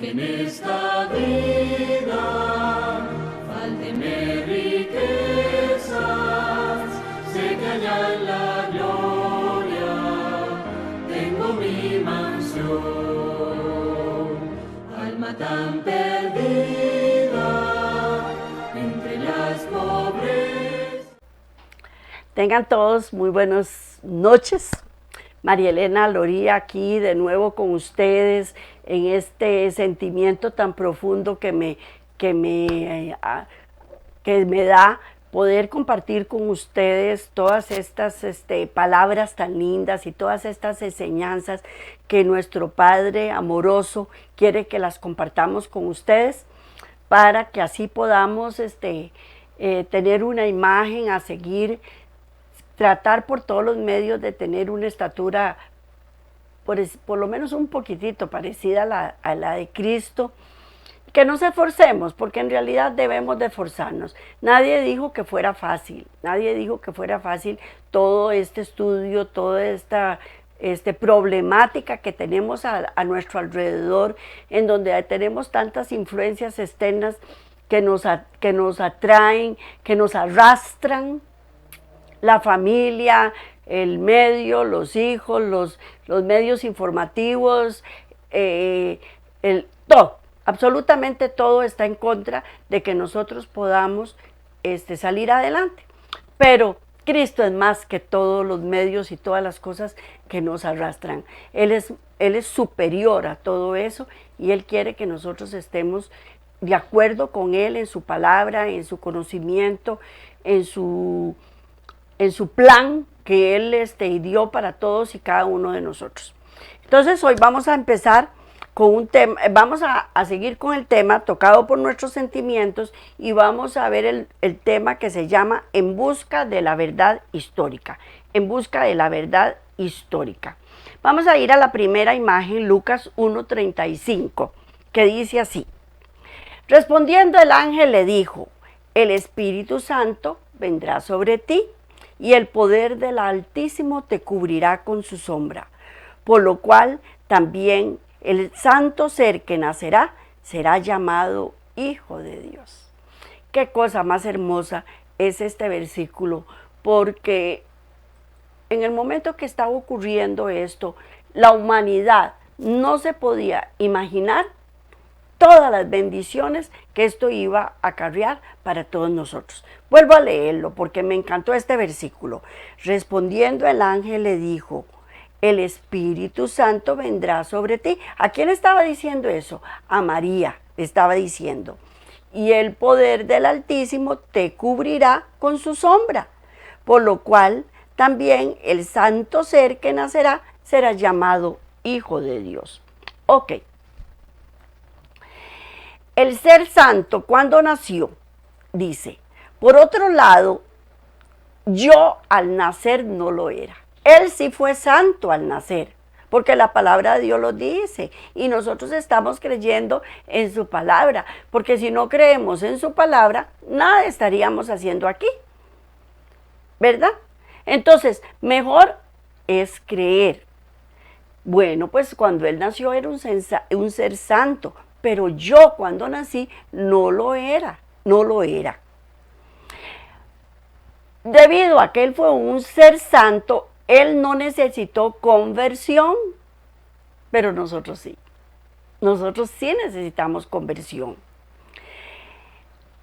que en esta vida fálteme riquezas, sé que allá en la gloria tengo mi mansión. Alma tan perdida entre las pobres. Tengan todos muy buenas noches. María Elena Loría aquí de nuevo con ustedes en este sentimiento tan profundo que me da poder compartir con ustedes todas estas palabras tan lindas y todas estas enseñanzas que nuestro Padre amoroso quiere que las compartamos con ustedes para que así podamos tener una imagen a seguir, tratar por todos los medios de tener una estatura por lo menos un poquitito parecida a la de Cristo, que nos esforcemos, porque en realidad debemos de esforzarnos. Nadie dijo que fuera fácil, nadie dijo que fuera fácil todo este estudio, toda esta problemática que tenemos a nuestro alrededor, en donde tenemos tantas influencias externas que nos atraen, que nos arrastran. La familia, el medio, los hijos, los medios informativos, todo, absolutamente todo está en contra de que nosotros podamos salir adelante. Pero Cristo es más que todos los medios y todas las cosas que nos arrastran. Él es superior a todo eso y Él quiere que nosotros estemos de acuerdo con Él en su palabra, en su conocimiento, en su plan que Él dio para todos y cada uno de nosotros. Entonces hoy vamos a empezar con un tema, vamos a seguir con el tema tocado por nuestros sentimientos y vamos a ver el tema que se llama En busca de la verdad histórica, en busca de la verdad histórica. Vamos a ir a la primera imagen, Lucas 1:35, que dice así: respondiendo el ángel le dijo, el Espíritu Santo vendrá sobre ti y el poder del Altísimo te cubrirá con su sombra, por lo cual también el santo ser que nacerá será llamado Hijo de Dios. Qué cosa más hermosa es este versículo, porque en el momento que estaba ocurriendo esto, la humanidad no se podía imaginar todas las bendiciones que esto iba a acarrear para todos nosotros. Vuelvo a leerlo porque me encantó este versículo. Respondiendo el ángel le dijo, el Espíritu Santo vendrá sobre ti. ¿A quién estaba diciendo eso? A María estaba diciendo. Y el poder del Altísimo te cubrirá con su sombra, por lo cual también el santo ser que nacerá será llamado Hijo de Dios. Ok. El ser santo, cuando nació, dice, por otro lado, yo al nacer no lo era. Él sí fue santo al nacer, porque la palabra de Dios lo dice, y nosotros estamos creyendo en su palabra, porque si no creemos en su palabra, nada estaríamos haciendo aquí, ¿verdad? Entonces, mejor es creer. Bueno, pues cuando él nació era un ser santo, pero yo cuando nací no lo era. Debido a que él fue un ser santo, él no necesitó conversión, pero nosotros sí. Nosotros sí necesitamos conversión.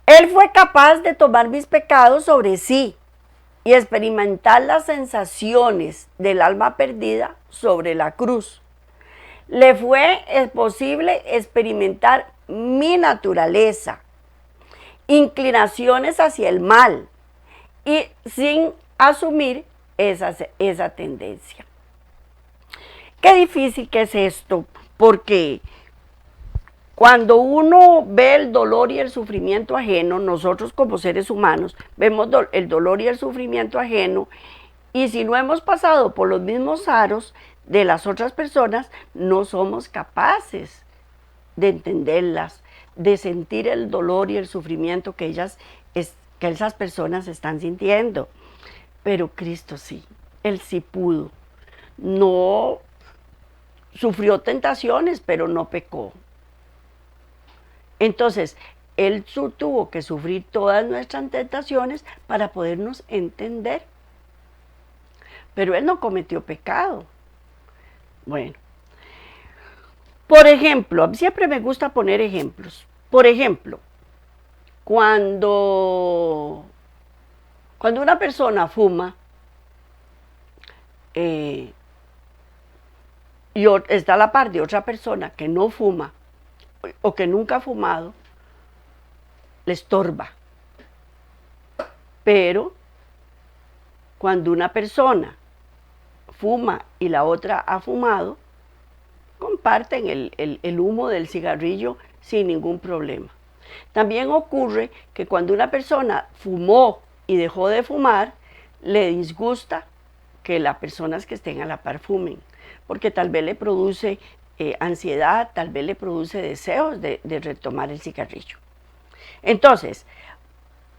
Él fue capaz de tomar mis pecados sobre sí y experimentar las sensaciones del alma perdida sobre la cruz. Le fue posible experimentar mi naturaleza, inclinaciones hacia el mal y sin asumir esa tendencia. Qué difícil que es esto, porque cuando uno ve el dolor y el sufrimiento ajeno, nosotros como seres humanos vemos el dolor y el sufrimiento ajeno, y si no hemos pasado por los mismos aros de las otras personas, no somos capaces de entenderlas, de sentir el dolor y el sufrimiento que esas personas están sintiendo. Pero Cristo sí, Él sí pudo. No sufrió tentaciones, pero no pecó. Entonces, Él tuvo que sufrir todas nuestras tentaciones para podernos entender. Pero Él no cometió pecado. Bueno, por ejemplo, siempre me gusta poner ejemplos. Por ejemplo, cuando una persona fuma y está a la par de otra persona que no fuma o que nunca ha fumado, le estorba. Pero cuando una persona fuma y la otra ha fumado, comparten el humo del cigarrillo sin ningún problema. También ocurre que cuando una persona fumó y dejó de fumar, le disgusta que las personas que estén a la par fumen, porque tal vez le produce ansiedad, tal vez le produce deseos de retomar el cigarrillo. Entonces,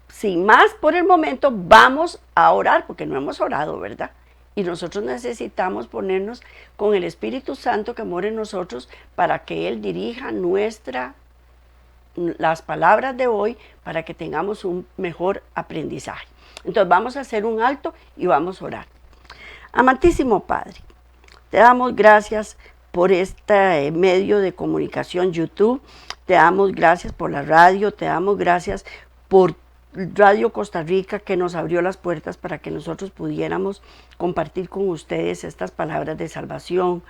sin más por el momento, vamos a orar, porque no hemos orado, ¿verdad? Y nosotros necesitamos ponernos con el Espíritu Santo que mora en nosotros para que Él dirija las palabras de hoy para que tengamos un mejor aprendizaje. Entonces vamos a hacer un alto y vamos a orar. Amantísimo Padre, te damos gracias por este medio de comunicación YouTube, te damos gracias por la radio, te damos gracias por Radio Costa Rica que nos abrió las puertas para que nosotros pudiéramos compartir con ustedes estas palabras de salvación.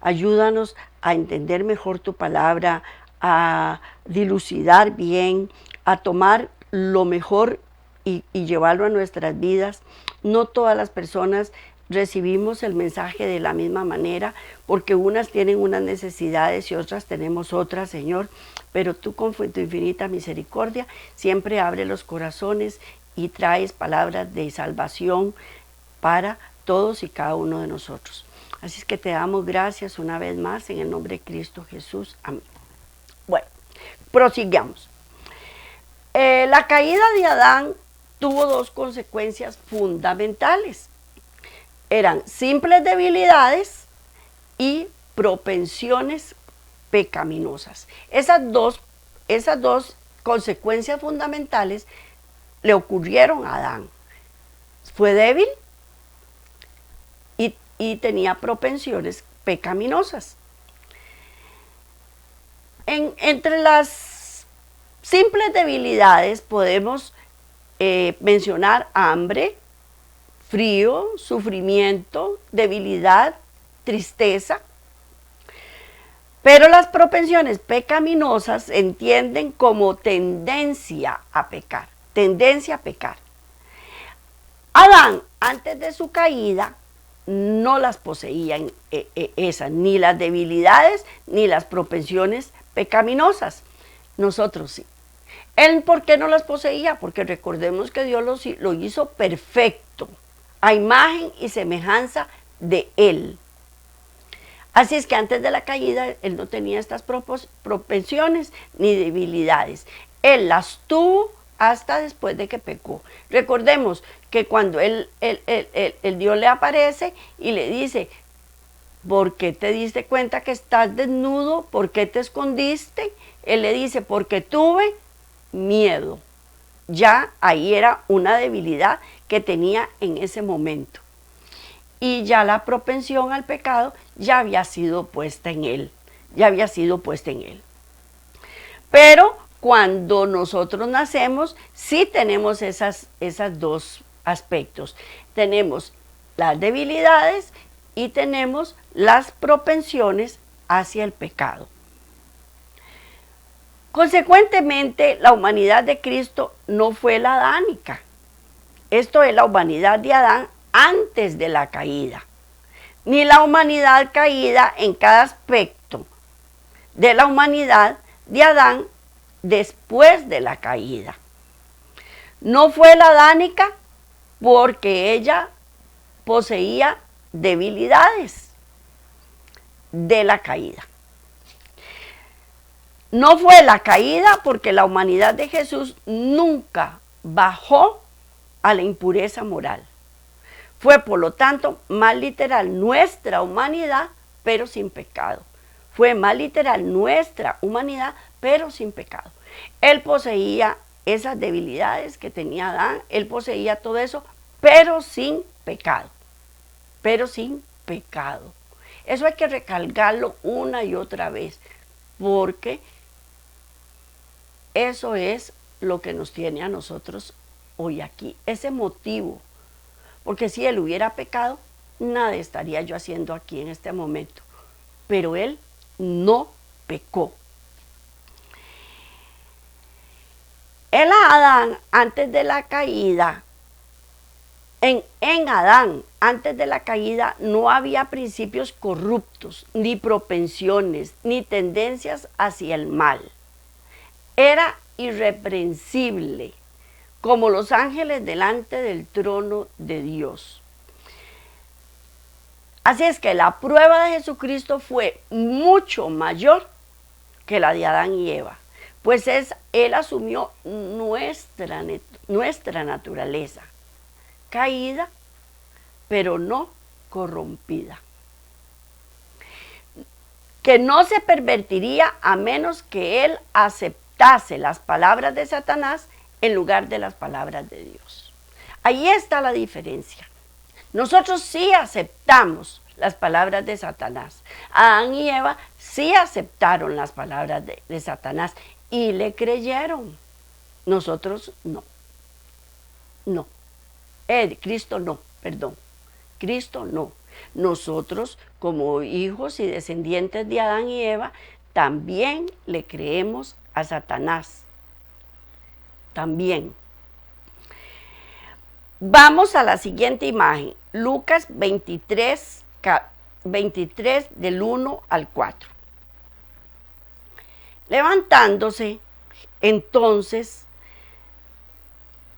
Ayúdanos a entender mejor tu palabra, a dilucidar bien, a tomar lo mejor y llevarlo a nuestras vidas. No todas las personas recibimos el mensaje de la misma manera, porque unas tienen unas necesidades y otras tenemos otras, Señor, pero tú con tu infinita misericordia siempre abre los corazones y traes palabras de salvación para todos y cada uno de nosotros. Así es que te damos gracias una vez más en el nombre de Cristo Jesús. Amén. Bueno, prosigamos. La caída de Adán tuvo dos consecuencias fundamentales. Eran simples debilidades y propensiones pecaminosas. Esas dos consecuencias fundamentales le ocurrieron a Adán. Fue débil y tenía propensiones pecaminosas. Entre las simples debilidades podemos mencionar hambre, frío, sufrimiento, debilidad, tristeza. Pero las propensiones pecaminosas se entienden como tendencia a pecar, tendencia a pecar. Adán, antes de su caída, no las poseía esas, ni las debilidades, ni las propensiones pecaminosas. Nosotros sí. ¿Él por qué no las poseía? Porque recordemos que Dios lo hizo perfecto, a imagen y semejanza de Él. Así es que antes de la caída, Él no tenía estas propensiones ni debilidades. Él las tuvo hasta después de que pecó. Recordemos que cuando el Dios le aparece y le dice, ¿por qué te diste cuenta que estás desnudo? ¿Por qué te escondiste? Él le dice, porque tuve miedo. Ya ahí era una debilidad que tenía en ese momento. Y ya la propensión al pecado ya había sido puesta en él. Pero cuando nosotros nacemos, sí tenemos esos dos aspectos. Tenemos las debilidades y tenemos las propensiones hacia el pecado. Consecuentemente, la humanidad de Cristo no fue la adánica. Esto es la humanidad de Adán antes de la caída, ni la humanidad caída en cada aspecto de la humanidad de Adán después de la caída. No fue la adánica porque ella poseía debilidades de la caída. No fue la caída porque la humanidad de Jesús nunca bajó a la impureza moral. Fue, por lo tanto, más literal, nuestra humanidad, pero sin pecado. fue más literal nuestra humanidad, pero sin pecado. Él poseía esas debilidades que tenía Adán, él poseía todo eso, pero sin pecado. Pero sin pecado. Eso hay que recalcarlo una y otra vez, porque eso es lo que nos tiene a nosotros hoy aquí, ese motivo. Porque si él hubiera pecado, nada estaría yo haciendo aquí en este momento. Pero él no pecó. El Adán, antes de la caída, en Adán, antes de la caída, no había principios corruptos, ni propensiones, ni tendencias hacia el mal. Era irreprensible, como los ángeles delante del trono de Dios. Así es que la prueba de Jesucristo fue mucho mayor que la de Adán y Eva, pues él asumió nuestra naturaleza, caída, pero no corrompida, que no se pervertiría a menos que él aceptase las palabras de Satanás en lugar de las palabras de Dios. Ahí está la diferencia. Nosotros sí aceptamos las palabras de Satanás. Adán y Eva sí aceptaron las palabras de Satanás y le creyeron. Nosotros no. No. Cristo no, perdón. Cristo no. Nosotros, como hijos y descendientes de Adán y Eva, también le creemos a Satanás. También. Vamos a la siguiente imagen, Lucas 23 del 1 al 4. Levantándose, entonces,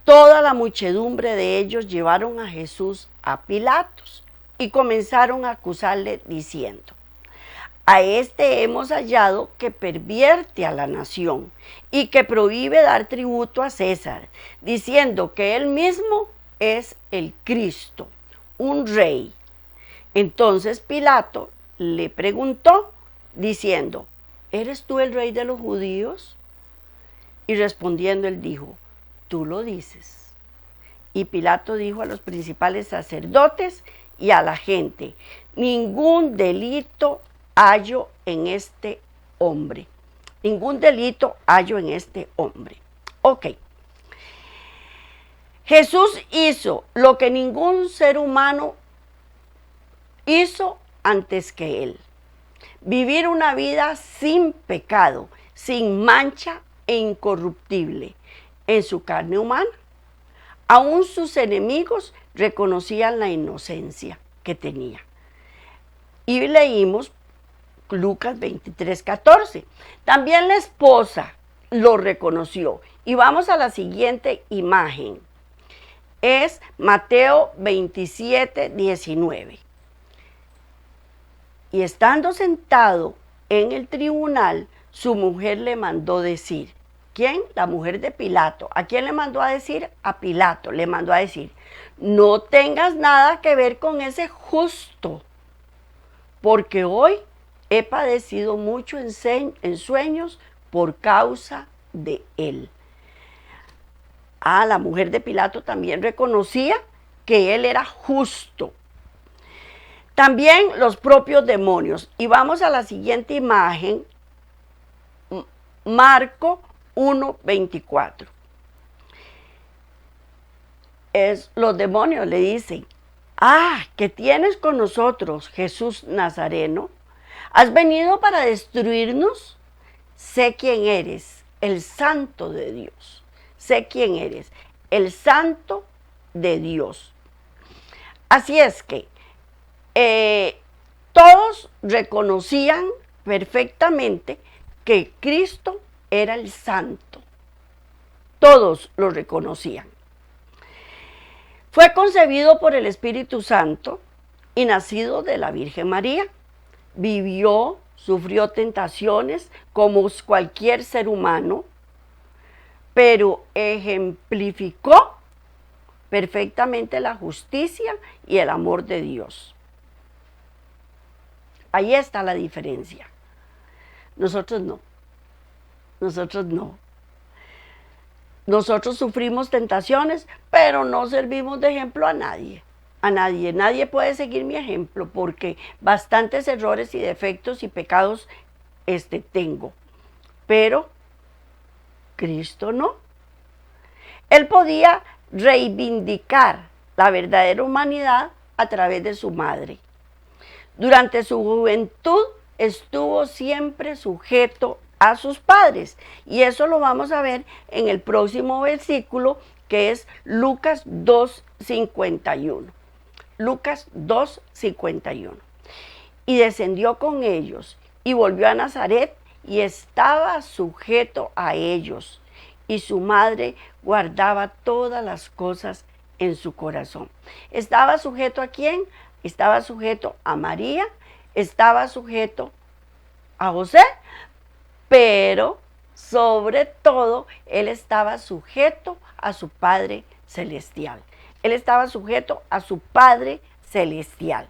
toda la muchedumbre de ellos llevaron a Jesús a Pilatos y comenzaron a acusarle diciendo: a este hemos hallado que pervierte a la nación y que prohíbe dar tributo a César, diciendo que él mismo es el Cristo, un rey. Entonces Pilato le preguntó, diciendo: ¿eres tú el rey de los judíos? Y respondiendo él dijo: tú lo dices. Y Pilato dijo a los principales sacerdotes y a la gente: ningún delito hallo en este hombre. Ningún delito hallo en este hombre. Ok. Jesús hizo lo que ningún ser humano hizo antes que él. Vivir una vida sin pecado, sin mancha e incorruptible en su carne humana. Aún sus enemigos reconocían la inocencia que tenía. Y leímos Lucas 23:14. También la esposa lo reconoció. Y vamos a la siguiente imagen. Es Mateo 27:19. Y estando sentado en el tribunal, su mujer le mandó decir. ¿Quién? La mujer de Pilato. ¿A quién le mandó a decir? A Pilato. Le mandó a decir: no tengas nada que ver con ese justo, porque hoy he padecido mucho en sueños por causa de él. La mujer de Pilato también reconocía que él era justo. También los propios demonios. Y vamos a la siguiente imagen, Marco 1:24. Los demonios le dicen: ¿qué tienes con nosotros, Jesús Nazareno? ¿Has venido para destruirnos? Sé quién eres, el Santo de Dios. Sé quién eres, el Santo de Dios. Así es que todos reconocían perfectamente que Cristo era el Santo. Todos lo reconocían. Fue concebido por el Espíritu Santo y nacido de la Virgen María. Vivió, sufrió tentaciones como cualquier ser humano, pero ejemplificó perfectamente la justicia y el amor de Dios. Ahí está la diferencia. Nosotros no, nosotros no. Nosotros sufrimos tentaciones, pero no servimos de ejemplo a nadie. A nadie. Nadie puede seguir mi ejemplo porque bastantes errores y defectos y pecados tengo. Pero Cristo no. Él podía reivindicar la verdadera humanidad a través de su madre. Durante su juventud estuvo siempre sujeto a sus padres. Y eso lo vamos a ver en el próximo versículo, que es Lucas 2:51. Lucas 2:51. Y descendió con ellos y volvió a Nazaret y estaba sujeto a ellos. Y su madre guardaba todas las cosas en su corazón. ¿Estaba sujeto a quién? Estaba sujeto a María, estaba sujeto a José, pero sobre todo él estaba sujeto a su Padre Celestial. Él estaba sujeto a su Padre Celestial.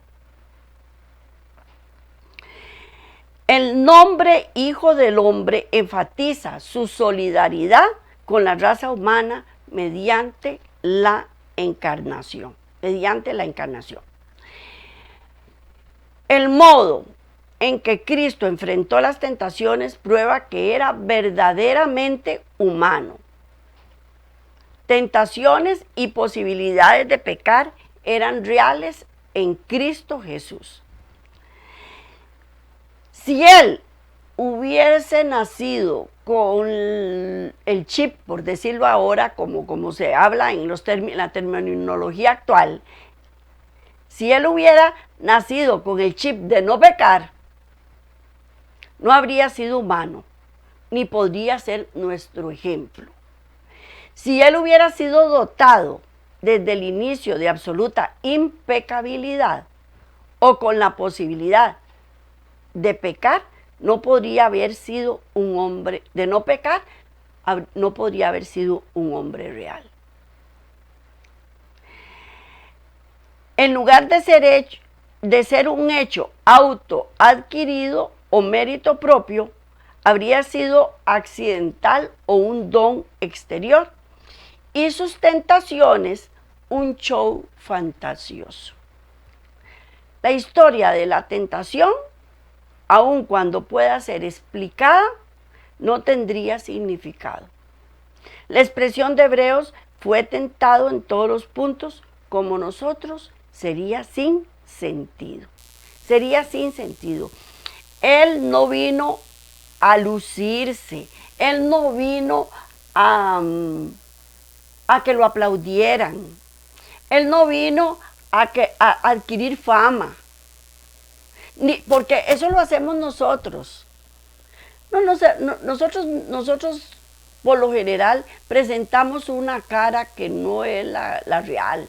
El nombre Hijo del Hombre enfatiza su solidaridad con la raza humana mediante la encarnación. El modo en que Cristo enfrentó las tentaciones prueba que era verdaderamente humano. Tentaciones y posibilidades de pecar eran reales en Cristo Jesús. Si Él hubiese nacido con el chip, por decirlo ahora, como se habla en la terminología actual, si Él hubiera nacido con el chip de no pecar, no habría sido humano, ni podría ser nuestro ejemplo. Si Él hubiera sido dotado desde el inicio de absoluta impecabilidad o con la posibilidad de pecar, no podría haber sido un hombre, de no pecar, no podría haber sido un hombre real. En lugar de ser un hecho autoadquirido o mérito propio, habría sido accidental o un don exterior, y sus tentaciones un show fantasioso. La historia de la tentación, aun cuando pueda ser explicada, no tendría significado. La expresión de Hebreos fue tentado en todos los puntos como nosotros, sería sin sentido. Sería sin sentido. Él no vino a lucirse, Él no vino a que lo aplaudieran, Él no vino a adquirir fama, porque eso lo hacemos nosotros. Nosotros por lo general presentamos una cara que no es la real.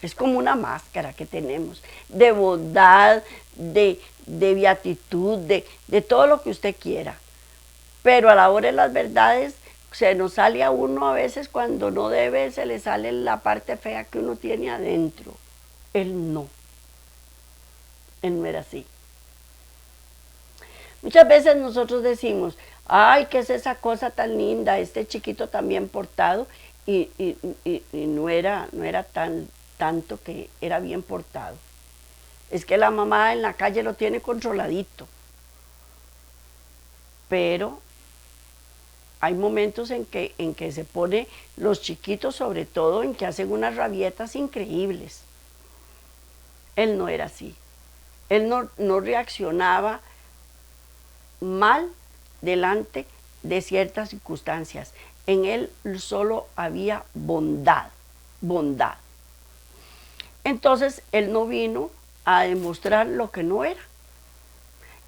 Es como una máscara que tenemos de bondad, de beatitud, de todo lo que usted quiera. Pero a la hora de las verdades se nos sale a uno a veces cuando no debe, se le sale la parte fea que uno tiene adentro. Él no era así. Muchas veces nosotros decimos, ay, ¿qué es esa cosa tan linda? Este chiquito tan bien portado, y no era tanto que era bien portado. Es que la mamá en la calle lo tiene controladito. Pero hay momentos en que se pone los chiquitos, sobre todo, en que hacen unas rabietas increíbles. Él no era así. Él no reaccionaba mal delante de ciertas circunstancias. En él solo había bondad. Entonces, él no vino a demostrar lo que no era.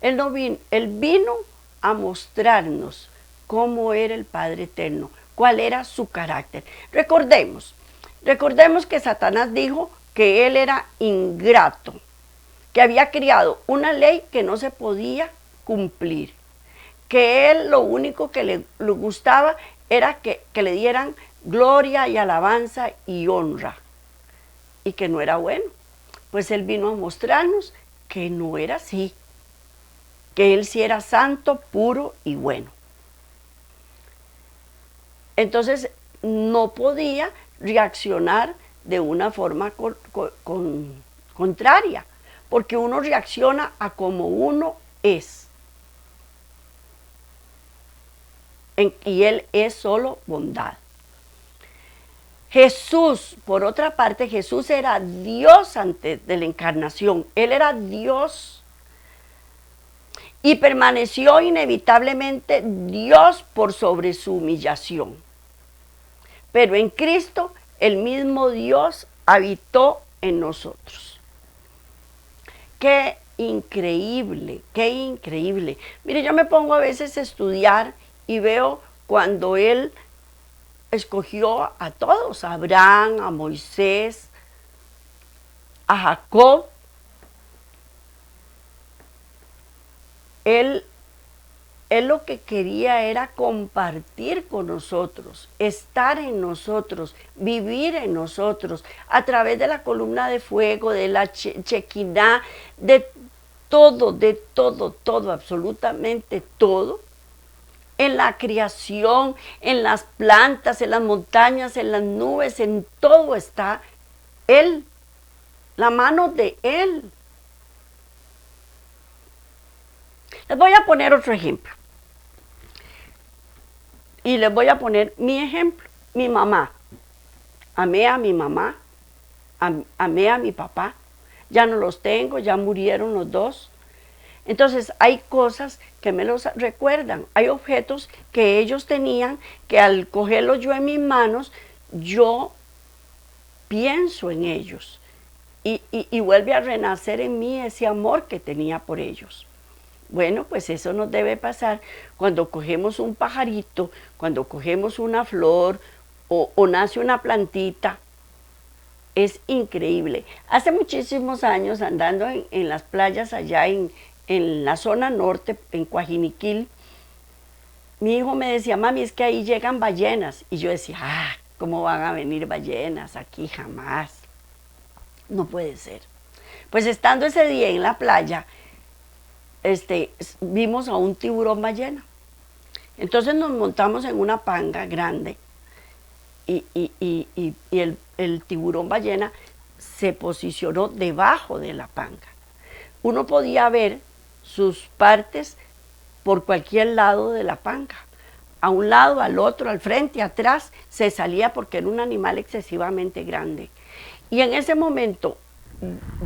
Él vino a mostrarnos cómo era el Padre Eterno, cuál era su carácter. Recordemos que Satanás dijo que él era ingrato, que había creado una ley que no se podía cumplir, que él lo único que le gustaba era que le dieran gloria y alabanza y honra, y que no era bueno. Pues él vino a mostrarnos que no era así, que Él sí era santo, puro y bueno. Entonces no podía reaccionar de una forma contraria, porque uno reacciona a como uno es. Y Él es solo bondad. Jesús, por otra parte, Jesús era Dios antes de la encarnación. Él era Dios y permaneció inevitablemente Dios por sobre su humillación. Pero en Cristo el mismo Dios habitó en nosotros. ¡Qué increíble! ¡Qué increíble! Mire, yo me pongo a veces a estudiar y veo cuando Él escogió a todos, a Abraham, a Moisés, a Jacob. Él lo que quería era compartir con nosotros, estar en nosotros, vivir en nosotros, a través de la columna de fuego, de la chequiná, de todo, absolutamente todo. En la creación, en las plantas, en las montañas, en las nubes, en todo está Él, la mano de Él. Les voy a poner otro ejemplo. Y les voy a poner mi ejemplo, mi mamá. Amé a mi mamá, amé a mi papá. Ya no los tengo, ya murieron los dos. Entonces hay cosas que me los recuerdan, hay objetos que ellos tenían que al cogerlos yo en mis manos, yo pienso en ellos y vuelve a renacer en mí ese amor que tenía por ellos. Bueno, pues eso nos debe pasar cuando cogemos un pajarito, cuando cogemos una flor o nace una plantita. Es increíble. Hace muchísimos años andando en las playas allá en la zona norte, en Coajiniquil, mi hijo me decía, mami, es que ahí llegan ballenas. Y yo decía, ¿cómo van a venir ballenas aquí? Jamás. No puede ser. Pues estando ese día en la playa, vimos a un tiburón ballena. Entonces nos montamos en una panga grande y el tiburón ballena se posicionó debajo de la panga. Uno podía ver sus partes por cualquier lado de la panga. A un lado, al otro, al frente, atrás, se salía porque era un animal excesivamente grande. Y en ese momento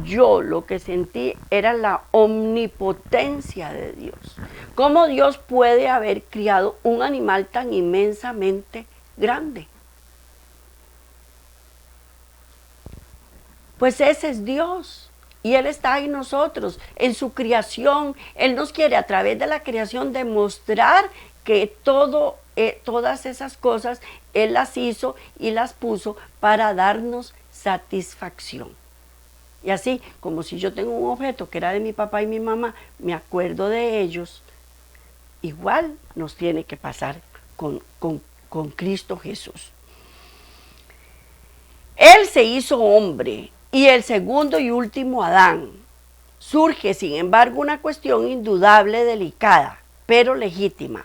yo lo que sentí era la omnipotencia de Dios. ¿Cómo Dios puede haber criado un animal tan inmensamente grande? Pues ese es Dios. Y Él está en nosotros, en su creación. Él nos quiere a través de la creación demostrar que todas esas cosas Él las hizo y las puso para darnos satisfacción. Y así, como si yo tengo un objeto que era de mi papá y mi mamá, me acuerdo de ellos, igual nos tiene que pasar con Cristo Jesús. Él se hizo hombre. Y el segundo y último Adán. Surge, sin embargo, una cuestión indudable, delicada, pero legítima.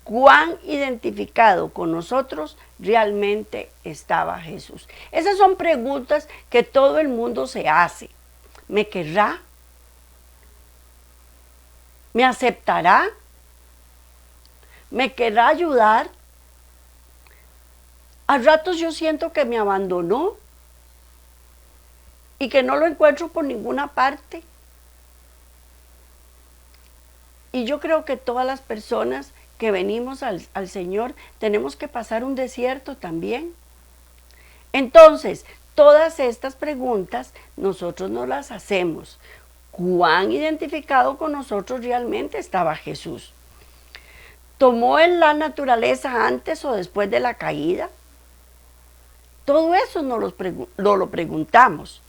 ¿Cuán identificado con nosotros realmente estaba Jesús? Esas son preguntas que todo el mundo se hace. ¿Me querrá? ¿Me aceptará? ¿Me querrá ayudar? A ratos yo siento que me abandonó y que no lo encuentro por ninguna parte. Y yo creo que todas las personas que venimos al Señor tenemos que pasar un desierto también. Entonces, todas estas preguntas nosotros nos las hacemos. ¿Cuán identificado con nosotros realmente estaba Jesús? ¿Tomó Él la naturaleza antes o después de la caída? Todo eso nos lo preguntamos.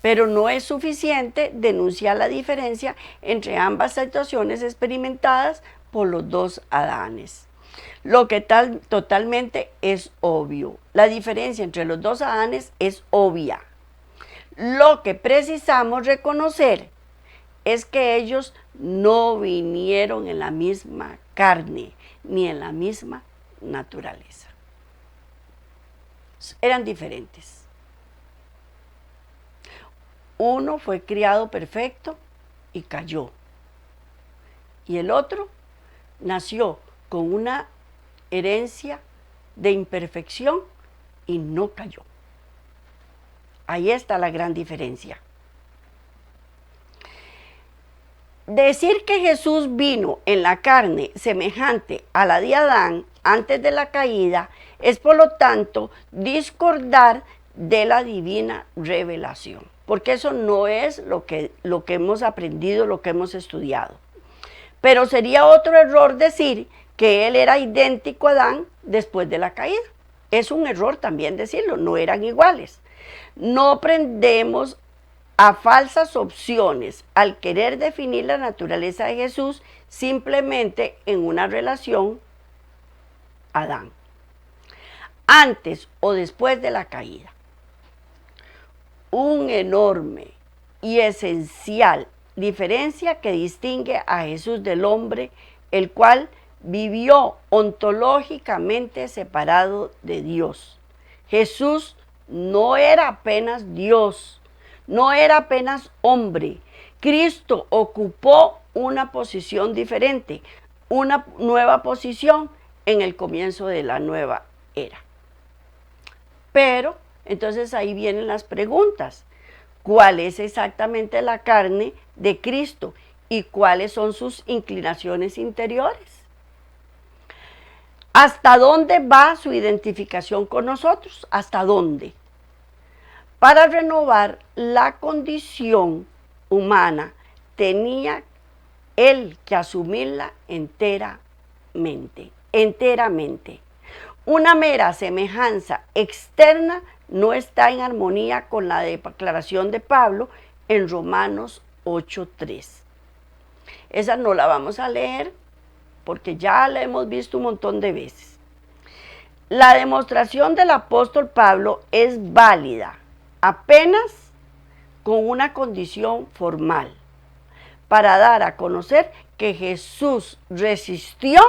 Pero no es suficiente denunciar la diferencia entre ambas situaciones experimentadas por los dos Adanes. Lo que totalmente es obvio. La diferencia entre los dos Adanes es obvia. Lo que precisamos reconocer es que ellos no vinieron en la misma carne ni en la misma naturaleza. Eran diferentes. Uno fue criado perfecto y cayó. Y el otro nació con una herencia de imperfección y no cayó. Ahí está la gran diferencia. Decir que Jesús vino en la carne semejante a la de Adán antes de la caída es, por lo tanto, discordar de la divina revelación, porque eso no es lo que hemos aprendido, lo que hemos estudiado. Pero sería otro error decir que él era idéntico a Adán después de la caída. Es un error también decirlo, no eran iguales. No prendemos a falsas opciones al querer definir la naturaleza de Jesús simplemente en una relación Adán, antes o después de la caída. Un enorme y esencial diferencia que distingue a Jesús del hombre, el cual vivió ontológicamente separado de Dios. Jesús no era apenas Dios, no era apenas hombre. Cristo ocupó una posición diferente, una nueva posición en el comienzo de la nueva era. Pero, entonces ahí vienen las preguntas. ¿Cuál es exactamente la carne de Cristo y cuáles son sus inclinaciones interiores? ¿Hasta dónde va su identificación con nosotros? ¿Hasta dónde? Para renovar la condición humana, tenía él que asumirla enteramente. Una mera semejanza externa no está en armonía con la declaración de Pablo en Romanos 8:3. Esa no la vamos a leer porque ya la hemos visto un montón de veces. La demostración del apóstol Pablo es válida apenas con una condición formal, para dar a conocer que Jesús resistió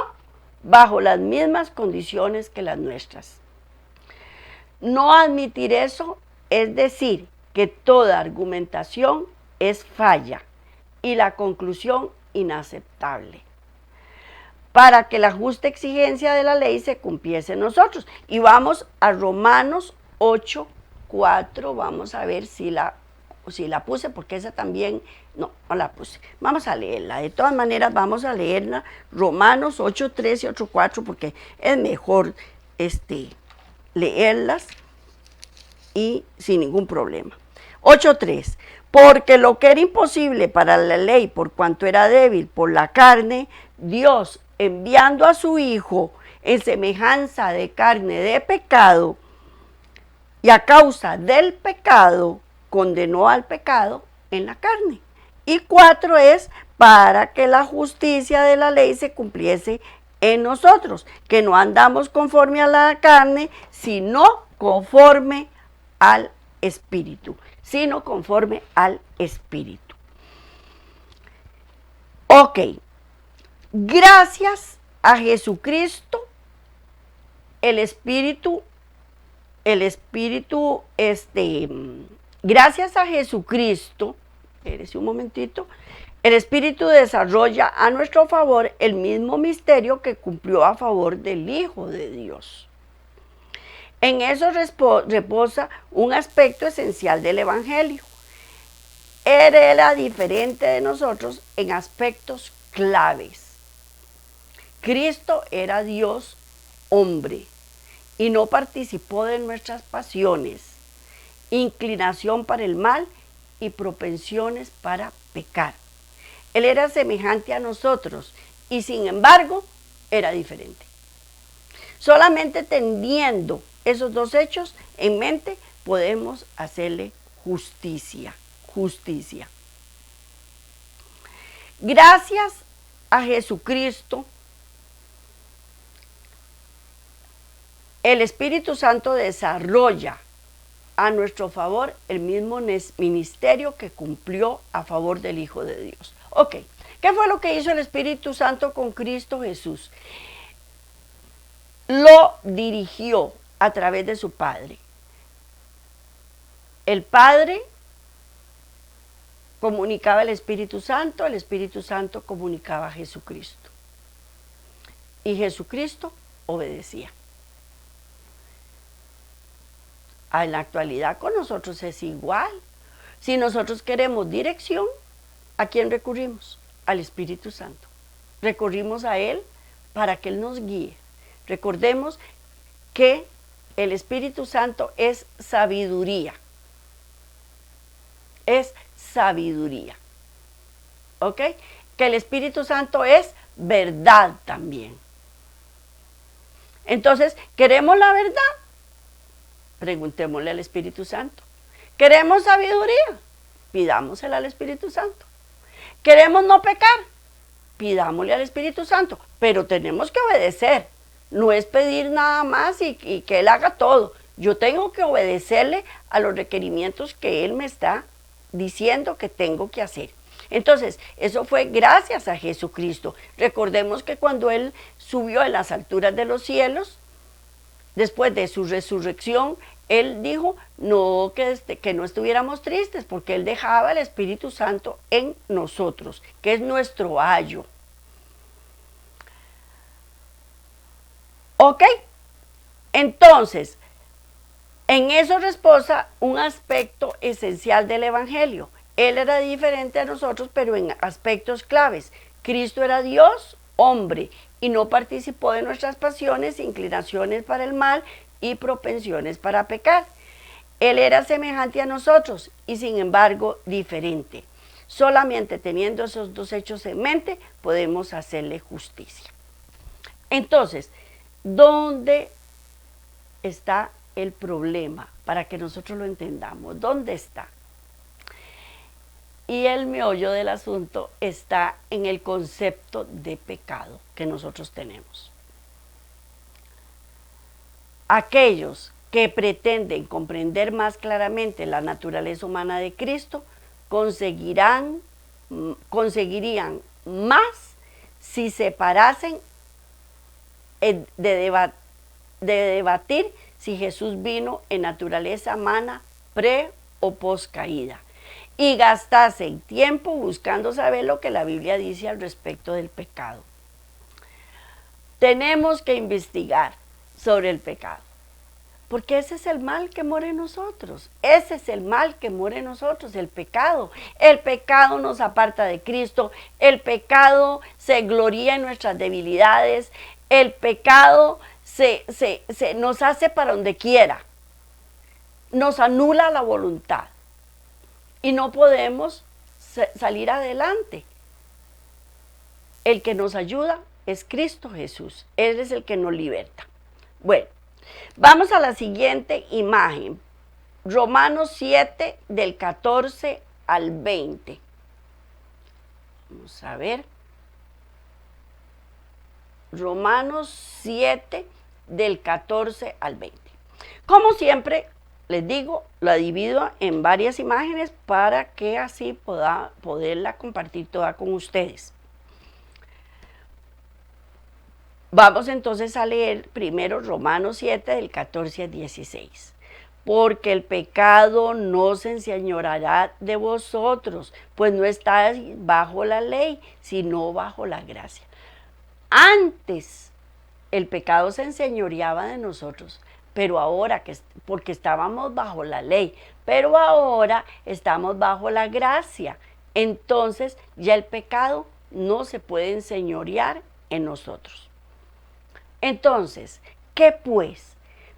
bajo las mismas condiciones que las nuestras. No admitir eso es decir que toda argumentación es falla y la conclusión inaceptable, para que la justa exigencia de la ley se cumpliese en nosotros. Y vamos a Romanos 8:4, vamos a ver si la puse, porque esa también, no la puse. Vamos a leerla, de todas maneras vamos a leerla, Romanos 8:3 y 8:4, porque es mejor leerlas y sin ningún problema. 8:3, porque lo que era imposible para la ley, por cuanto era débil por la carne, Dios, enviando a su Hijo en semejanza de carne de pecado, y a causa del pecado, condenó al pecado en la carne. Y 4 es para que la justicia de la ley se cumpliese en nosotros, que no andamos conforme a la carne, sino conforme al Espíritu, sino conforme al Espíritu. Ok, gracias a Jesucristo, gracias a Jesucristo, espérese un momentito, el Espíritu desarrolla a nuestro favor el mismo misterio que cumplió a favor del Hijo de Dios. En eso reposa un aspecto esencial del Evangelio. Él era diferente de nosotros en aspectos claves. Cristo era Dios hombre y no participó de nuestras pasiones, inclinación para el mal y propensiones para pecar. Él era semejante a nosotros y sin embargo era diferente. Solamente teniendo esos dos hechos en mente podemos hacerle justicia. Gracias a Jesucristo, el Espíritu Santo desarrolla a nuestro favor el mismo ministerio que cumplió a favor del Hijo de Dios. Ok, ¿qué fue lo que hizo el Espíritu Santo con Cristo Jesús? Lo dirigió a través de su Padre. El Padre comunicaba al Espíritu Santo comunicaba a Jesucristo. Y Jesucristo obedecía. En la actualidad con nosotros es igual. Si nosotros queremos dirección, ¿a quién recurrimos? Al Espíritu Santo. Recurrimos a Él para que Él nos guíe. Recordemos que el Espíritu Santo es sabiduría. Es sabiduría. ¿Ok? Que el Espíritu Santo es verdad también. Entonces, ¿queremos la verdad? Preguntémosle al Espíritu Santo. ¿Queremos sabiduría? Pidámosela al Espíritu Santo. ¿Queremos no pecar? Pidámosle al Espíritu Santo. Pero tenemos que obedecer. No es pedir nada más y que Él haga todo. Yo tengo que obedecerle a los requerimientos que Él me está diciendo que tengo que hacer. Entonces, eso fue gracias a Jesucristo. Recordemos que cuando Él subió en las alturas de los cielos, después de su resurrección, Él dijo que no estuviéramos tristes, porque Él dejaba el Espíritu Santo en nosotros, que es nuestro ayo. ¿Ok? Entonces, en eso reposa un aspecto esencial del Evangelio. Él era diferente a nosotros, pero en aspectos claves. Cristo era Dios, hombre, y no participó de nuestras pasiones, inclinaciones para el mal y propensiones para pecar. Él era semejante a nosotros y sin embargo diferente. Solamente teniendo esos dos hechos en mente podemos hacerle justicia. Entonces, ¿dónde está el problema? Para que nosotros lo entendamos. ¿Dónde está? Y el meollo del asunto está en el concepto de pecado que nosotros tenemos. Aquellos que pretenden comprender más claramente la naturaleza humana de Cristo conseguirían más si se parasen de debatir si Jesús vino en naturaleza humana pre o post caída, y gastasen tiempo buscando saber lo que la Biblia dice al respecto del pecado. Tenemos que investigar sobre el pecado, porque ese es el mal que mora en nosotros. Ese es el mal que mora en nosotros, el pecado. El pecado nos aparta de Cristo, el pecado se gloría en nuestras debilidades, el pecado nos hace para donde quiera, nos anula la voluntad. Y no podemos salir adelante. El que nos ayuda es Cristo Jesús. Él es el que nos liberta. Bueno, vamos a la siguiente imagen. Romanos 7, del 14 al 20. Vamos a ver. Romanos 7, del 14 al 20. Como siempre, les digo, la divido en varias imágenes para que así poderla compartir toda con ustedes. Vamos entonces a leer primero Romanos 7, del 14 al 16. Porque el pecado no se enseñoreará de vosotros, pues no estáis bajo la ley, sino bajo la gracia. Antes el pecado se enseñoreaba de nosotros, pero ahora, porque estábamos bajo la ley, pero ahora estamos bajo la gracia. Entonces ya el pecado no se puede enseñorear en nosotros. Entonces, ¿qué pues?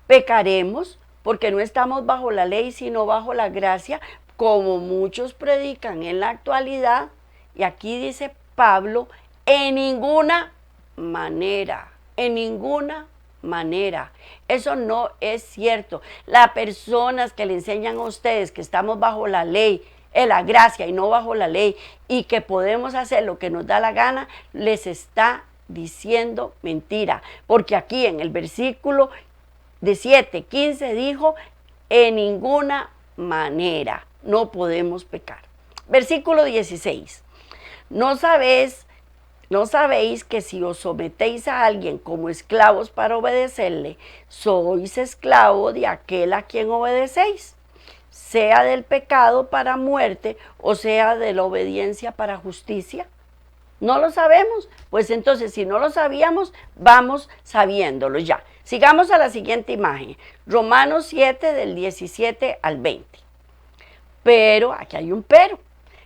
¿Pecaremos porque no estamos bajo la ley, sino bajo la gracia, como muchos predican en la actualidad? Y aquí dice Pablo, en ninguna manera, en ninguna manera. Eso no es cierto. Las personas que le enseñan a ustedes que estamos bajo la ley, en la gracia y no bajo la ley, y que podemos hacer lo que nos da la gana, les está diciendo mentira. Porque aquí en el versículo de 7:15 dijo, En ninguna manera no podemos pecar. Versículo 16. ¿No sabéis que si os sometéis a alguien como esclavos para obedecerle, sois esclavo de aquel a quien obedecéis? Sea del pecado para muerte o sea de la obediencia para justicia. ¿No lo sabemos? Pues entonces, si no lo sabíamos, vamos sabiéndolo ya. Sigamos a la siguiente imagen. Romanos 7, del 17 al 20. Pero, aquí hay un pero.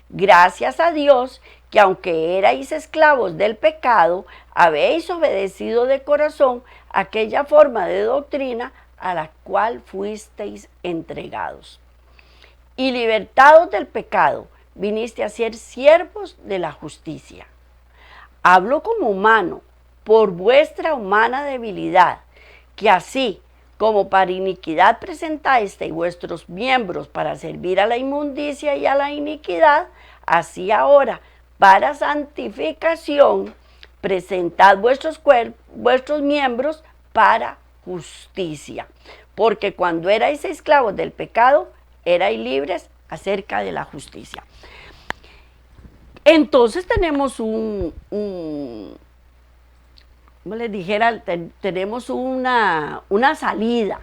Gracias a Dios que aunque erais esclavos del pecado, habéis obedecido de corazón aquella forma de doctrina a la cual fuisteis entregados. Y libertados del pecado, viniste a ser siervos de la justicia. Hablo como humano, por vuestra humana debilidad, que así como para iniquidad presentasteis vuestros miembros para servir a la inmundicia y a la iniquidad, así ahora, para santificación, presentad vuestros miembros para justicia. Porque cuando erais esclavos del pecado, erais libres acerca de la justicia. Entonces tenemos como les dijera, tenemos una salida.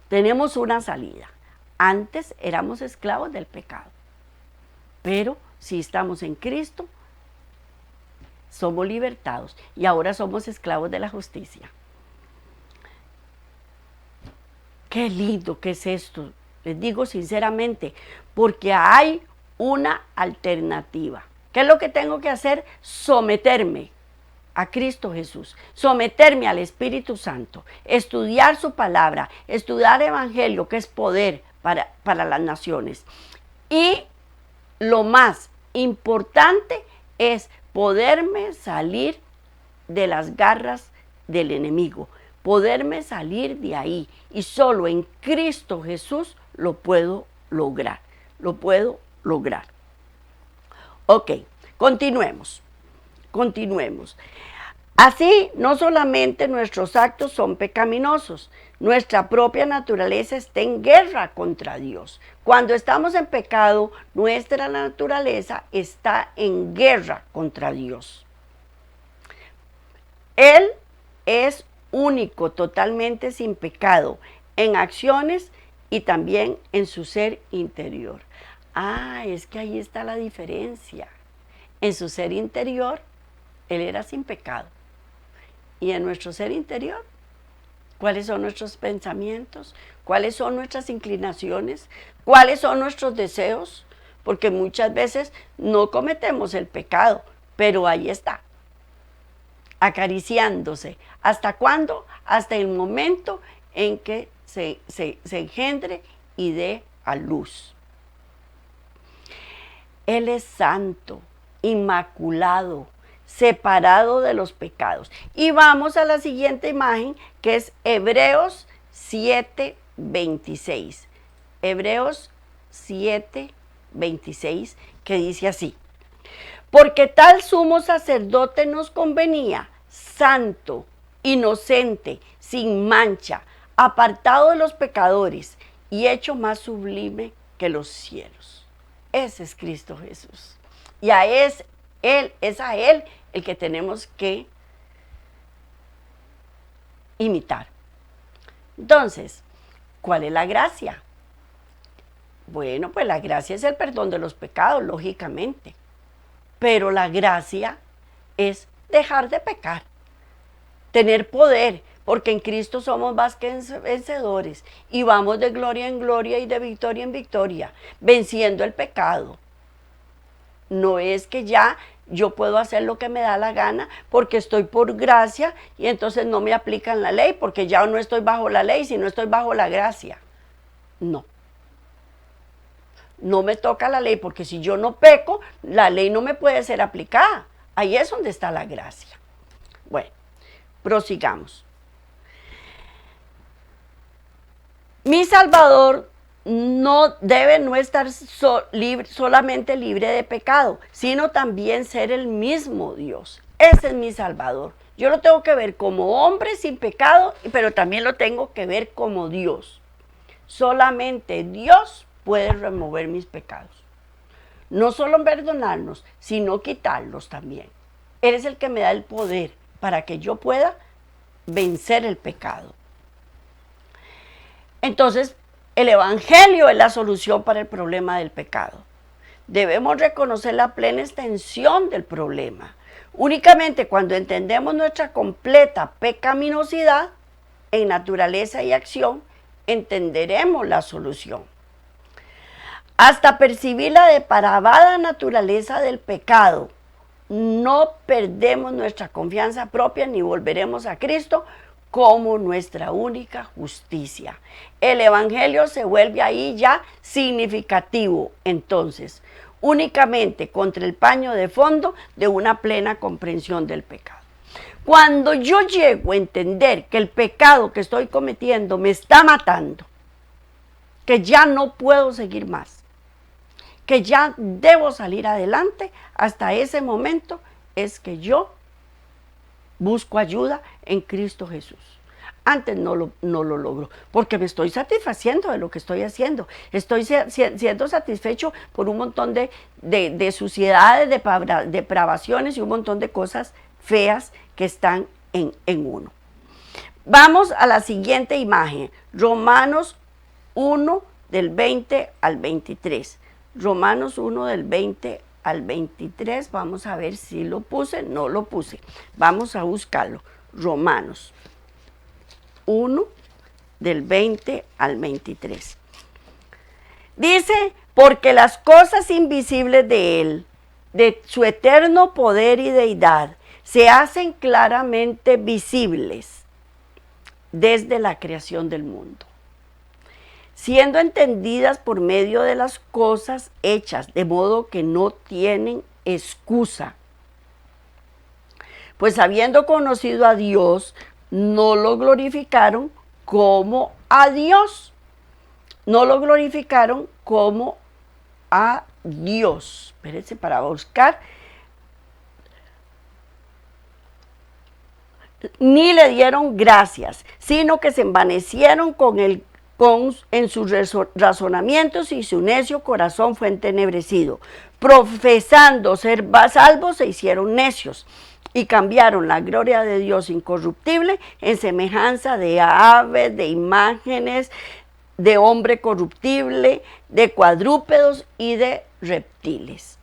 Tenemos una salida. Antes éramos esclavos del pecado. Pero si estamos en Cristo, somos libertados. Y ahora somos esclavos de la justicia. Qué lindo que es esto. Les digo sinceramente, porque hay una alternativa. ¿Qué es lo que tengo que hacer? Someterme a Cristo Jesús, someterme al Espíritu Santo, estudiar su palabra, estudiar el Evangelio, que es poder para las naciones. Y lo más importante es poderme salir de las garras del enemigo, poderme salir de ahí. Y solo en Cristo Jesús lo puedo lograr, lo puedo lograr. Ok, continuemos. Así, no solamente nuestros actos son pecaminosos, nuestra propia naturaleza está en guerra contra Dios. Cuando estamos en pecado, nuestra naturaleza está en guerra contra Dios. Él es único, totalmente sin pecado, en acciones y también en su ser interior. Es que ahí está la diferencia. En su ser interior, Él era sin pecado. Y en nuestro ser interior, ¿cuáles son nuestros pensamientos? ¿Cuáles son nuestras inclinaciones? ¿Cuáles son nuestros deseos? Porque muchas veces no cometemos el pecado, pero ahí está, acariciándose. ¿Hasta cuándo? Hasta el momento en que se engendre y dé a luz. Él es santo, inmaculado, separado de los pecados. Y vamos a la siguiente imagen, que es Hebreos 7:26. Hebreos 7:26, que dice así: porque tal sumo sacerdote nos convenía, santo, inocente, sin mancha, apartado de los pecadores y hecho más sublime que los cielos. Ese es Cristo Jesús. Y es a Él el que tenemos que imitar. Entonces, ¿cuál es la gracia? Bueno, pues la gracia es el perdón de los pecados, lógicamente. Pero la gracia es dejar de pecar, tener poder, porque en Cristo somos más que vencedores y vamos de gloria en gloria y de victoria en victoria, venciendo el pecado. No es que ya yo puedo hacer lo que me da la gana porque estoy por gracia y entonces no me aplican la ley porque ya no estoy bajo la ley, sino estoy bajo la gracia. No. No me toca la ley porque si yo no peco, la ley no me puede ser aplicada. Ahí es donde está la gracia. Bueno, prosigamos. Mi Salvador debe no estar solamente libre de pecado, sino también ser el mismo Dios. Ese es mi Salvador. Yo lo tengo que ver como hombre sin pecado, pero también lo tengo que ver como Dios. Solamente Dios puede remover mis pecados. No solo perdonarnos, sino quitarlos también. Él es el que me da el poder para que yo pueda vencer el pecado. Entonces, el Evangelio es la solución para el problema del pecado. Debemos reconocer la plena extensión del problema. Únicamente cuando entendemos nuestra completa pecaminosidad en naturaleza y acción, entenderemos la solución. Hasta percibir la depravada naturaleza del pecado, no perdemos nuestra confianza propia ni volveremos a Cristo como nuestra única justicia. El Evangelio se vuelve ahí ya significativo, entonces, únicamente contra el paño de fondo de una plena comprensión del pecado. Cuando yo llego a entender que el pecado que estoy cometiendo me está matando, que ya no puedo seguir más, que ya debo salir adelante, hasta ese momento es que yo busco ayuda en Cristo Jesús. Antes no lo logro, porque me estoy satisfaciendo de lo que estoy haciendo. Estoy siendo satisfecho por un montón de suciedades, de depravaciones y un montón de cosas feas que están en uno. Vamos a la siguiente imagen, Romanos 1 del 20 al 23. Romanos 1 del 20 al 23, vamos a ver si lo puse, no lo puse. Vamos a buscarlo, Romanos 1 del 20 al 23. Dice, porque las cosas invisibles de Él, de su eterno poder y deidad, se hacen claramente visibles desde la creación del mundo, siendo entendidas por medio de las cosas hechas, de modo que no tienen excusa. Pues habiendo conocido a Dios, no lo glorificaron como a Dios. No lo glorificaron como a Dios. Espérense para buscar. Ni le dieron gracias, sino que se envanecieron en sus razonamientos y su necio corazón fue entenebrecido. Profesando ser salvos, se hicieron necios y cambiaron la gloria de Dios incorruptible en semejanza de aves, de imágenes, de hombre corruptible, de cuadrúpedos y de reptiles.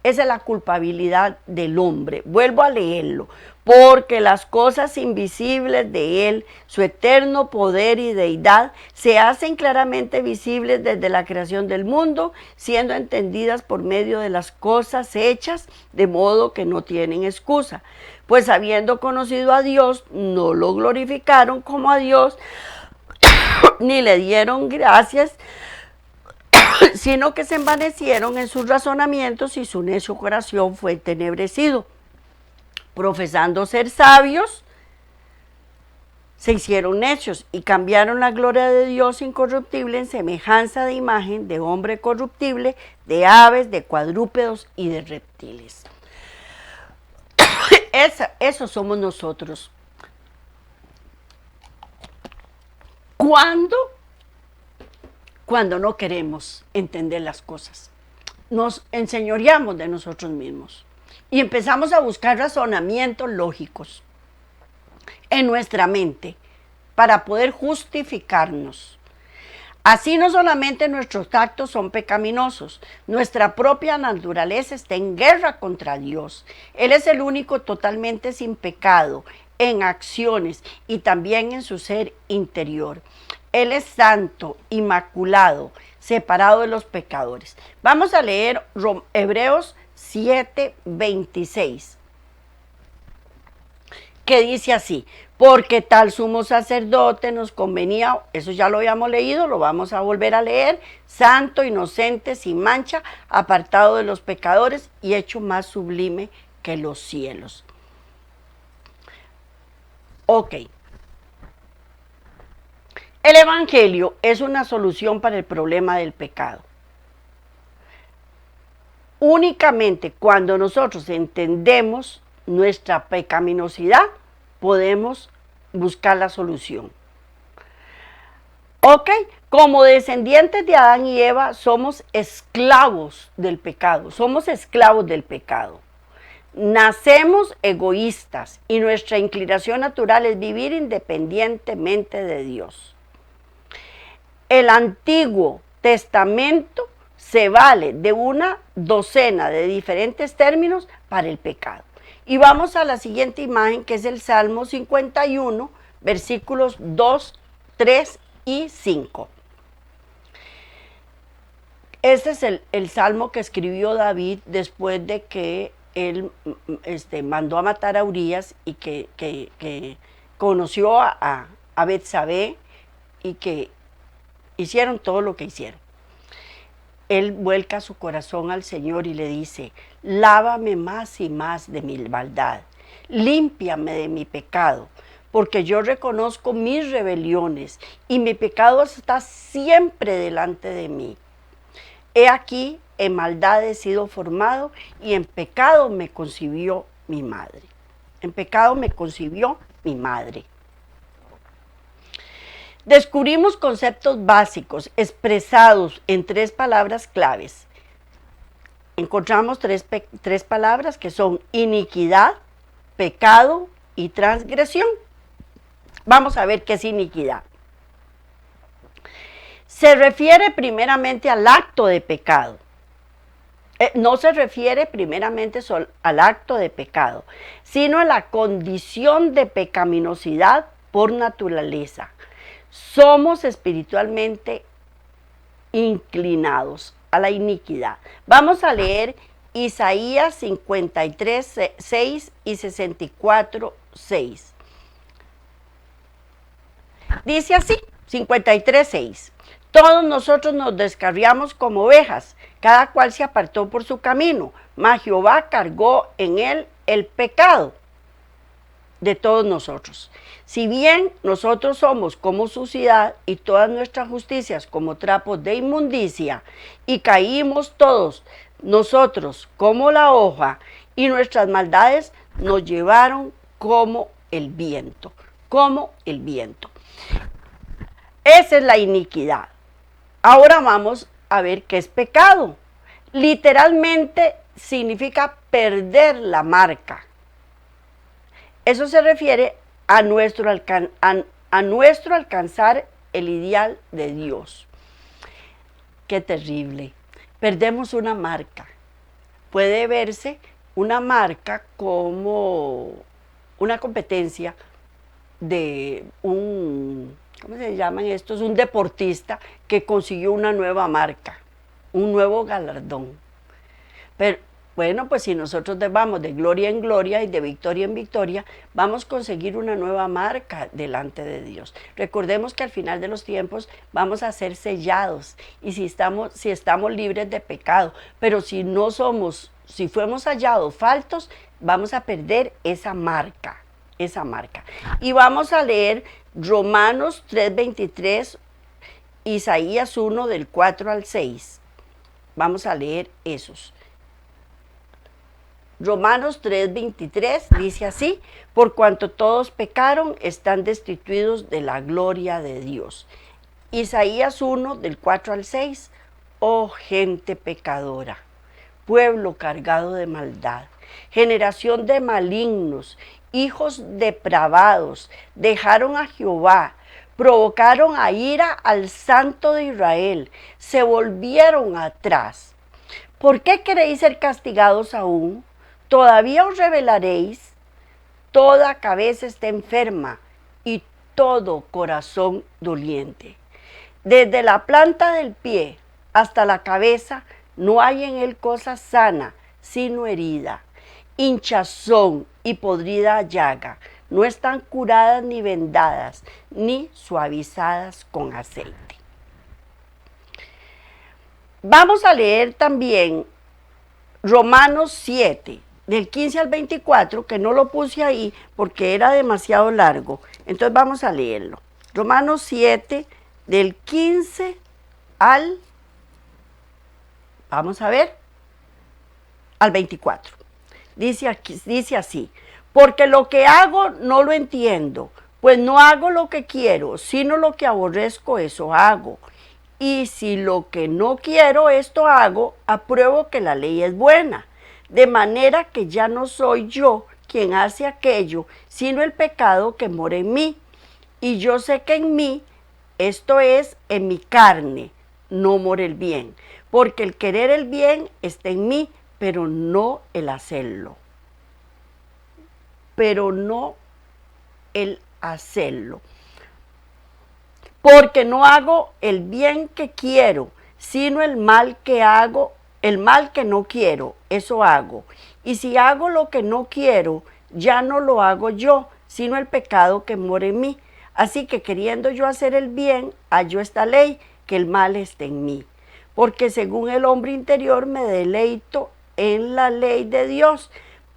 Esa es la culpabilidad del hombre. Vuelvo a leerlo. Porque las cosas invisibles de Él, su eterno poder y deidad, se hacen claramente visibles desde la creación del mundo, siendo entendidas por medio de las cosas hechas, de modo que no tienen excusa. Pues habiendo conocido a Dios, no lo glorificaron como a Dios, ni le dieron gracias, sino que se envanecieron en sus razonamientos y su necio corazón fue entenebrecido. Profesando ser sabios, se hicieron necios y cambiaron la gloria de Dios incorruptible en semejanza de imagen de hombre corruptible, de aves, de cuadrúpedos y de reptiles. Eso somos nosotros. ¿Cuándo? Cuando no queremos entender las cosas. Nos enseñoreamos de nosotros mismos. Y empezamos a buscar razonamientos lógicos en nuestra mente para poder justificarnos. Así no solamente nuestros actos son pecaminosos, nuestra propia naturaleza está en guerra contra Dios. Él es el único totalmente sin pecado en acciones y también en su ser interior. Él es santo, inmaculado, separado de los pecadores. Vamos a leer Hebreos 7:26, que dice así, porque tal sumo sacerdote nos convenía, eso ya lo habíamos leído, lo vamos a volver a leer, santo, inocente, sin mancha, apartado de los pecadores y hecho más sublime que los cielos. Ok. El Evangelio es una solución para el problema del pecado. Únicamente cuando nosotros entendemos nuestra pecaminosidad, podemos buscar la solución. Ok, como descendientes de Adán y Eva somos esclavos del pecado, somos esclavos del pecado. Nacemos egoístas y nuestra inclinación natural es vivir independientemente de Dios. El Antiguo Testamento se vale de una docena de diferentes términos para el pecado. Y vamos a la siguiente imagen, que es el Salmo 51, versículos 2, 3 y 5. Este es el salmo que escribió David después de que él mandó a matar a Urías y que conoció a Betsabé y que hicieron todo lo que hicieron. Él vuelca su corazón al Señor y le dice: lávame más y más de mi maldad, límpiame de mi pecado, porque yo reconozco mis rebeliones y mi pecado está siempre delante de mí. He aquí, en maldad he sido formado y en pecado me concibió mi madre. En pecado me concibió mi madre. Descubrimos conceptos básicos expresados en 3 palabras claves. Encontramos tres palabras que son iniquidad, pecado y transgresión. Vamos a ver qué es iniquidad. Se refiere primeramente al acto de pecado. No se refiere primeramente al acto de pecado, sino a la condición de pecaminosidad por naturaleza. Somos espiritualmente inclinados a la iniquidad. Vamos a leer Isaías 53, 6 y 64, 6. Dice así, 53, 6. Todos nosotros nos descarriamos como ovejas, cada cual se apartó por su camino, mas Jehová cargó en él el pecado de todos nosotros. Si bien nosotros somos como suciedad y todas nuestras justicias como trapos de inmundicia, y caímos todos nosotros como la hoja, y nuestras maldades nos llevaron como el viento, como el viento. Esa es la iniquidad. Ahora vamos a ver qué es pecado. Literalmente significa perder la marca. Eso se refiere a nuestro alcanzar el ideal de Dios. Qué terrible. Perdemos una marca. Puede verse una marca como una competencia de un, ¿cómo se llaman estos? Un deportista que consiguió una nueva marca, un nuevo galardón. Pero bueno, pues si nosotros vamos de gloria en gloria y de victoria en victoria, vamos a conseguir una nueva marca delante de Dios. Recordemos que al final de los tiempos vamos a ser sellados y si estamos libres de pecado, pero si fuimos hallados faltos, vamos a perder esa marca. Y vamos a leer Romanos 3:23, Isaías 1 del 4 al 6. Vamos a leer esos. Romanos 3:23 dice así: por cuanto todos pecaron, están destituidos de la gloria de Dios. Isaías 1 del 4 al 6, oh gente pecadora, pueblo cargado de maldad, generación de malignos, hijos depravados, dejaron a Jehová, provocaron a ira al Santo de Israel, se volvieron atrás. ¿Por qué queréis ser castigados aún? Todavía os rebelaréis. Toda cabeza está enferma y todo corazón doliente. Desde la planta del pie hasta la cabeza no hay en él cosa sana, sino herida, hinchazón y podrida llaga. No están curadas ni vendadas, ni suavizadas con aceite. Vamos a leer también Romanos 7, del 15 al 24, que no lo puse ahí porque era demasiado largo. Entonces vamos a leerlo. Romanos 7, del 15 al, vamos a ver, al 24. Dice así: porque lo que hago no lo entiendo, Pues no hago lo que quiero, sino lo que aborrezco, eso hago. Y si lo que no quiero, esto hago, apruebo que la ley es buena. De manera que ya no soy yo quien hace aquello, sino el pecado que mora en mí. Y yo sé que en mí, esto es, en mi carne, no mora el bien. Porque el querer el bien está en mí, pero no el hacerlo. Pero no el hacerlo. Porque no hago el bien que quiero, sino el mal que hago, el mal que no quiero, eso hago. Y si hago lo que no quiero, ya no lo hago yo, sino el pecado que mora en mí. Así que queriendo yo hacer el bien, hallo esta ley, que el mal esté en mí. Porque según el hombre interior me deleito en la ley de Dios,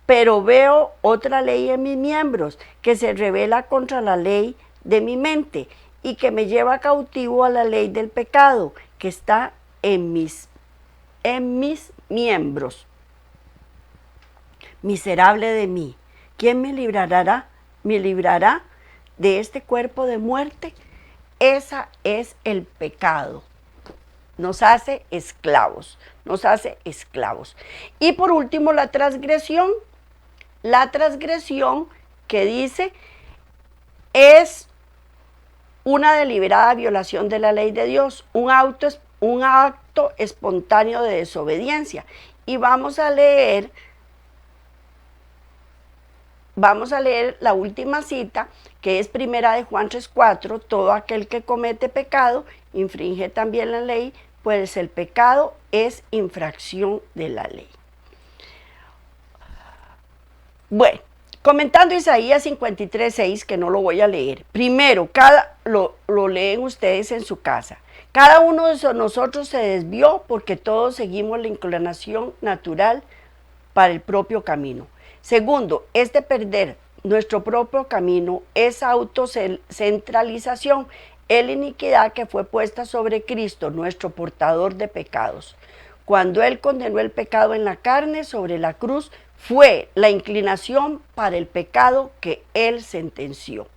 pero veo otra ley en mis miembros, que se revela contra la ley de mi mente y que me lleva cautivo a la ley del pecado, que está en mis miembros. Miserable de mí, ¿quién me librará? ¿Me librará de este cuerpo de muerte? Esa es el pecado. Nos hace esclavos, nos hace esclavos. Y por último, la transgresión que dice es una deliberada violación de la ley de Dios, un acto espontáneo de desobediencia. Y vamos a leer la última cita, que es primera de Juan 3:4, todo aquel que comete pecado infringe también la ley, pues el pecado es infracción de la ley. Bueno, comentando Isaías 53:6, que no lo voy a leer. Primero, lo leen ustedes en su casa. Cada uno de nosotros se desvió porque todos seguimos la inclinación natural para el propio camino. Segundo, perder nuestro propio camino es autocentralización, es la iniquidad que fue puesta sobre Cristo, nuestro portador de pecados. Cuando Él condenó el pecado en la carne sobre la cruz, fue la inclinación para el pecado que Él sentenció.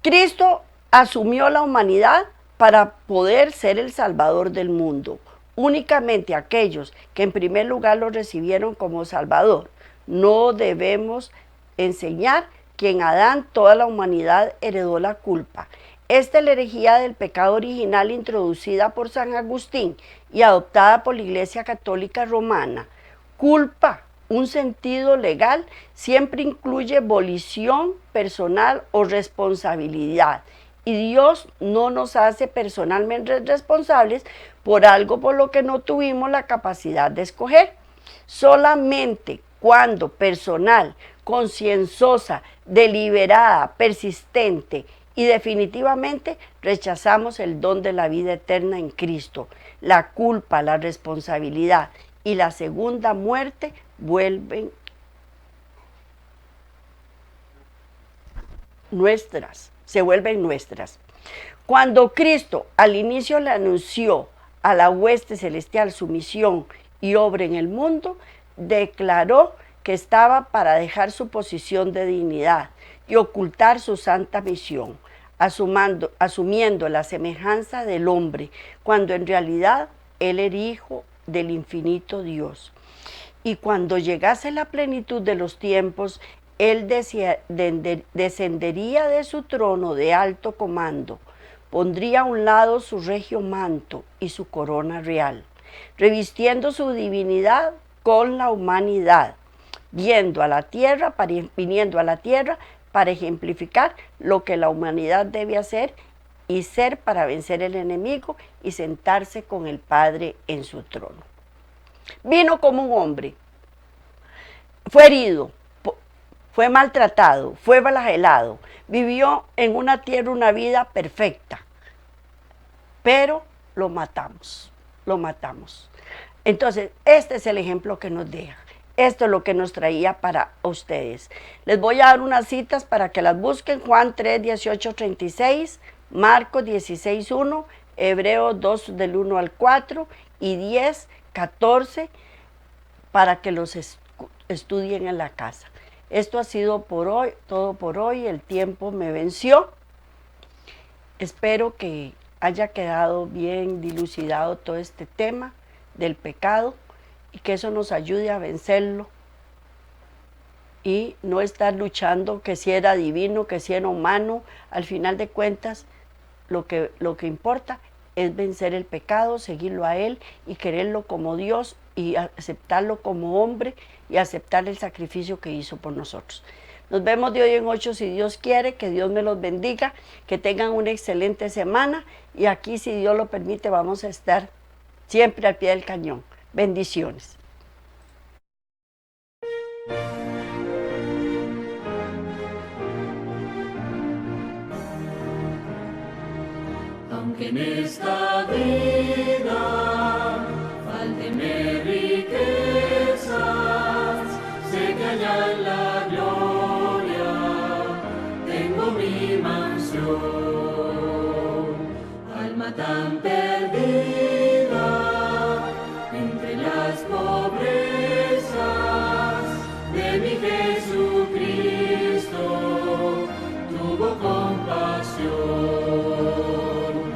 Cristo asumió la humanidad para poder ser el Salvador del mundo. Únicamente aquellos que en primer lugar lo recibieron como Salvador. No debemos enseñar que en Adán toda la humanidad heredó la culpa. Esta es la herejía del pecado original introducida por San Agustín y adoptada por la Iglesia Católica Romana. Culpa, un sentido legal, siempre incluye volición personal o responsabilidad. Y Dios no nos hace personalmente responsables por algo por lo que no tuvimos la capacidad de escoger. Solamente cuando personal, concienzosa, deliberada, persistente y definitivamente rechazamos el don de la vida eterna en Cristo, la culpa, la responsabilidad y la segunda muerte se vuelven nuestras. Cuando Cristo al inicio le anunció a la hueste celestial su misión y obra en el mundo, declaró que estaba para dejar su posición de dignidad y ocultar su santa misión, asumiendo la semejanza del hombre, cuando en realidad Él era hijo del infinito Dios. Y cuando llegase la plenitud de los tiempos, Él descendería de su trono de alto comando, pondría a un lado su regio manto y su corona real, revistiendo su divinidad con la humanidad, viniendo a la tierra para ejemplificar lo que la humanidad debe hacer y ser para vencer el enemigo y sentarse con el Padre en su trono. Vino como un hombre, fue herido, fue maltratado, fue flagelado, vivió en una tierra una vida perfecta, pero lo matamos. Entonces, este es el ejemplo que nos deja. Esto es lo que nos traía para ustedes. Les voy a dar unas citas para que las busquen. Juan 3, 18, 36, Marcos 16, 1, Hebreos 2, del 1 al 4 y 10, 14, para que los estudien en la casa. Esto ha sido por hoy, todo por hoy. El tiempo me venció. Espero que haya quedado bien dilucidado todo este tema del pecado y que eso nos ayude a vencerlo y no estar luchando que si era divino, que si era humano. Al final de cuentas, lo que importa es vencer el pecado, seguirlo a Él y quererlo como Dios y aceptarlo como hombre y aceptar el sacrificio que hizo por nosotros. Nos vemos de hoy en 8 si Dios quiere, que Dios me los bendiga, que tengan una excelente semana y aquí, si Dios lo permite, vamos a estar siempre al pie del cañón. Bendiciones. Aunque en esta vida falten riquezas, sé que allá en la gloria tengo mi mansión. Alma tan perdida,